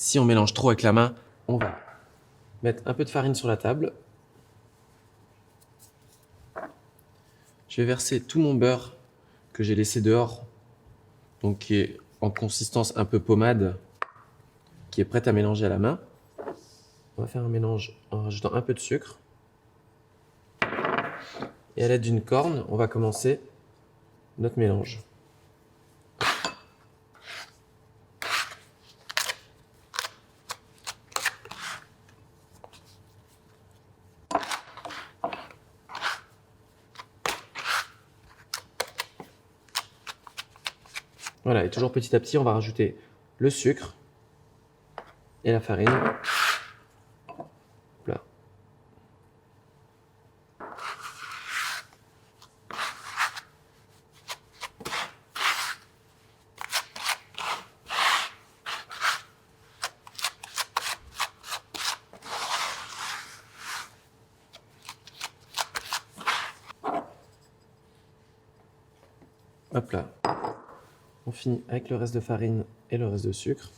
Si on mélange trop avec la main, on va mettre un peu de farine sur la table. Je vais verser tout mon beurre que j'ai laissé dehors, donc qui est en consistance un peu pommade, qui est prête à mélanger à la main. On va faire un mélange en rajoutant un peu de sucre. Et à l'aide d'une corne, on va commencer notre mélange. Voilà, et toujours petit à petit, on va rajouter le sucre et la farine. Là. Hop là. On finit avec le reste de farine et le reste de sucre.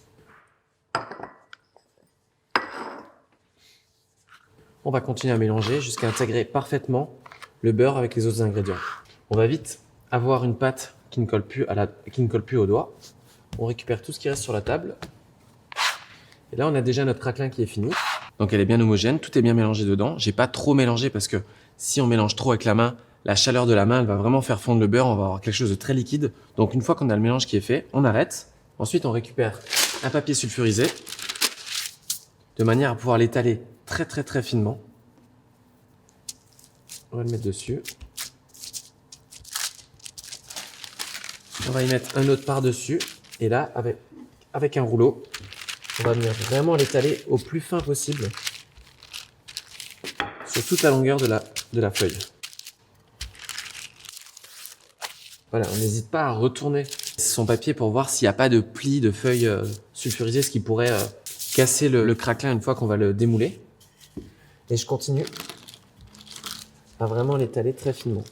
On va continuer à mélanger jusqu'à intégrer parfaitement le beurre avec les autres ingrédients. On va vite avoir une pâte qui ne colle plus aux doigts. On récupère tout ce qui reste sur la table. Et là, on a déjà notre craquelin qui est fini. Donc elle est bien homogène, tout est bien mélangé dedans. J'ai pas trop mélangé parce que si on mélange trop avec la main, la chaleur de la main, elle va vraiment faire fondre le beurre. On va avoir quelque chose de très liquide. Donc une fois qu'on a le mélange qui est fait, on arrête. Ensuite, on récupère un papier sulfurisé de manière à pouvoir l'étaler très finement. On va le mettre dessus. On va y mettre un autre par-dessus. Et là, avec un rouleau, on va venir vraiment l'étaler au plus fin possible sur toute la longueur de la feuille. Voilà, on n'hésite pas à retourner son papier pour voir s'il n'y a pas de plis de feuilles sulfurisées, ce qui pourrait casser le craquelin une fois qu'on va le démouler. Et je continue à vraiment l'étaler très finement.